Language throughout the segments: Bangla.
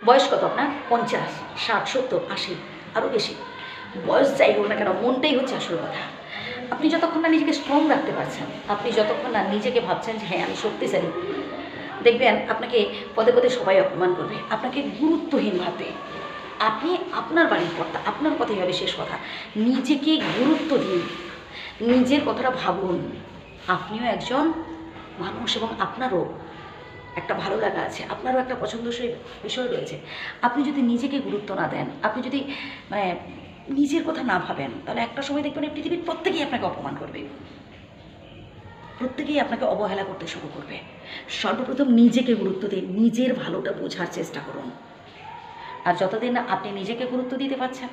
বয়স কত আপনার? 50, 60, 70, 80, আরও বেশি। বয়স যাই হোক না কেন, মনটাই হচ্ছে আসল কথা। আপনি যতক্ষণ না নিজেকে স্ট্রং রাখতে পারছেন, আপনি যতক্ষণ না নিজেকে ভাবছেন যে হ্যাঁ আমি শক্তিশালী, দেখবেন আপনাকে পদে পদে সবাই অপমান করবে, আপনাকে গুরুত্বহীন ভাববে। আপনি আপনার বাড়ির কর্তা, আপনার কথাই হবে শেষ কথা। নিজেকে গুরুত্ব দিন, নিজের কথাটা ভাবুন। আপনিও একজন মানুষ এবং আপনারও একটা ভালো লাগা আছে, আপনারও একটা পছন্দসই বিষয় রয়েছে। আপনি যদি নিজেকে গুরুত্ব না দেন, আপনি যদি মানে নিজের কথা না ভাবেন, তাহলে একটা সময় দেখবেন এই পৃথিবীর প্রত্যেকেই আপনাকে অপমান করবে, প্রত্যেকেই আপনাকে অবহেলা করতে শুরু করবে। সর্বপ্রথম নিজেকে গুরুত্ব দিন, নিজের ভালোটা বোঝার চেষ্টা করুন। আর যতদিন না আপনি নিজেকে গুরুত্ব দিতে পারছেন,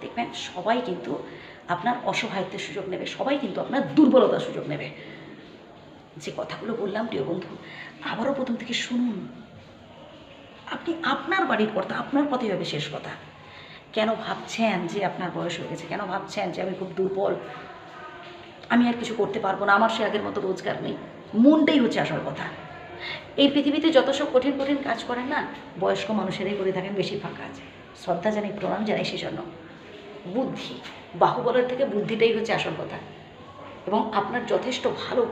দেখবেন সবাই কিন্তু আপনার অসহায়ত্বের সুযোগ নেবে, সবাই কিন্তু আপনার দুর্বলতার সুযোগ নেবে। যে কথাগুলো বললাম প্রিয় বন্ধু, আবারও প্রথম থেকে শুনুন। আপনি আপনার বাড়ির কর্তা, আপনার কথাই হবে শেষ কথা। কেন ভাবছেন যে আপনার বয়স হয়ে গেছে? কেন ভাবছেন যে আমি খুব দুর্বল, আমি আর কিছু করতে পারবো না, আমার সে আগের মতো রোজগার নেই? মনটাই হচ্ছে আসল কথা। এই পৃথিবীতে যত সব কঠিন কঠিন কাজ করেন না, বয়স্ক মানুষেরাই করে থাকেন বেশিরভাগ কাজ। শ্রদ্ধা জানাই, প্রণাম জানাই সেজন্য। বুদ্ধি, বাহুবলের থেকে বুদ্ধিটাই হচ্ছে আসল কথা। এবং আপনার যথেষ্ট ভালো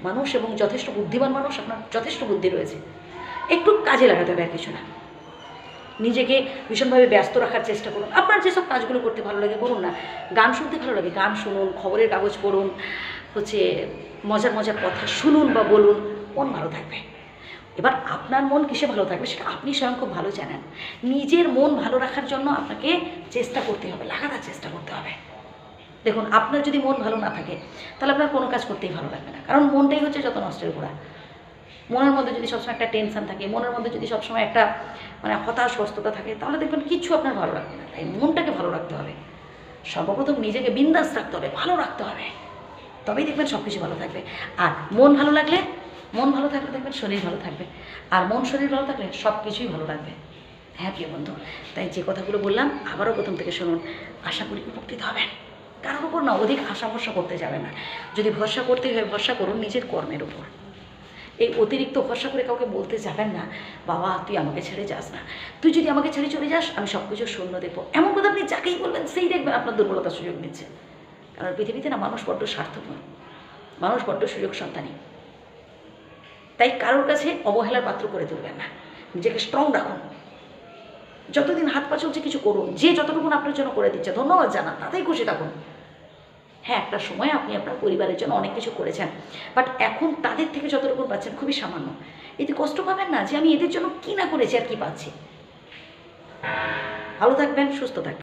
মানুষ এবং যথেষ্ট বুদ্ধিমান মানুষ, আপনার যথেষ্ট বুদ্ধি রয়েছে, একটু কাজে লাগাতে হবে আর কিছু না। নিজেকে ভীষণভাবে ব্যস্ত রাখার চেষ্টা করুন। আপনার যেসব কাজগুলো করতে ভালো লাগে করুন না। গান শুনতে ভালো লাগে, গান শুনুন, খবরের কাগজ পড়ুন, মজার মজার কথা শুনুন বা বলুন, মন ভালো থাকবে। এবার আপনার মন কিসে ভালো থাকবে সেটা আপনি স্বয়ং খুব ভালো জানেন। নিজের মন ভালো রাখার জন্য আপনাকে চেষ্টা করতে হবে, লাগাতার চেষ্টা করতে হবে। দেখুন, আপনার যদি মন ভালো না থাকে তাহলে আপনার কোনো কাজ করতেই ভালো লাগবে না, কারণ মনটাই হচ্ছে যত নষ্টের গোড়া। মনের মধ্যে যদি সবসময় একটা টেনশন থাকে, মনের মধ্যে যদি সবসময় একটা হতাশগ্রস্ততা থাকে, তাহলে দেখবেন কিচ্ছু আপনার ভালো লাগবে না। তাই মনটাকে ভালো রাখতে হবে, সর্বপ্রথম নিজেকে বিন্দাস রাখতে হবে, ভালো রাখতে হবে, তবেই দেখবেন সব কিছু ভালো থাকবে। আর মন ভালো থাকলে দেখবেন শরীর ভালো থাকবে, আর মন শরীর ভালো থাকলে সব কিছুই ভালো লাগবে। হ্যাঁ প্রিয় বন্ধু, তাই যে কথাগুলো বললাম আবারও প্রথম থেকে শুনুন। আশা করি উপকৃত হবেন। কারোর উপর না অধিক আশা ভরসা করতে যাবে না। যদি ভরসা করতে হয়, ভরসা করুন নিজের কর্মের উপর। এই অতিরিক্ত ভরসা করে কাউকে বলতে যাবেন না, বাবা তুই আমাকে ছেড়ে যাস না, তুই যদি আমাকে ছেড়ে চলে যাস আমি সব কিছু শূন্য দেখবো। এমন কথা আপনি যাকেই বলবেন সেই দেখবেন আপনার দুর্বলতার সুযোগ নিচ্ছে। কারণ পৃথিবীতে না মানুষ বড্ড স্বার্থপর, মানুষ বড্ড সুযোগ সন্তানী। তাই কারোর কাছে অবহেলার পাত্র করে তুলবেন না, নিজেকে স্ট্রং রাখুন। যতদিন হাত পা চলছে কিছু করুন, যে যতটুকুন আপনার জন্য করে দিচ্ছে ধন্যবাদ জানান, তাতেই খুশি থাকুন। হ্যাঁ, একটা সময় আপনি আপনার পরিবারের জন্য অনেক কিছু করেছেন, বাট এখন তাদের থেকে যতটুকু পাচ্ছেন খুবই সামান্য। এতে কষ্ট পাবেন না যে আমি এদের জন্য কী না করেছি আর কী পাচ্ছি। ভালো থাকবেন, সুস্থ থাকবেন।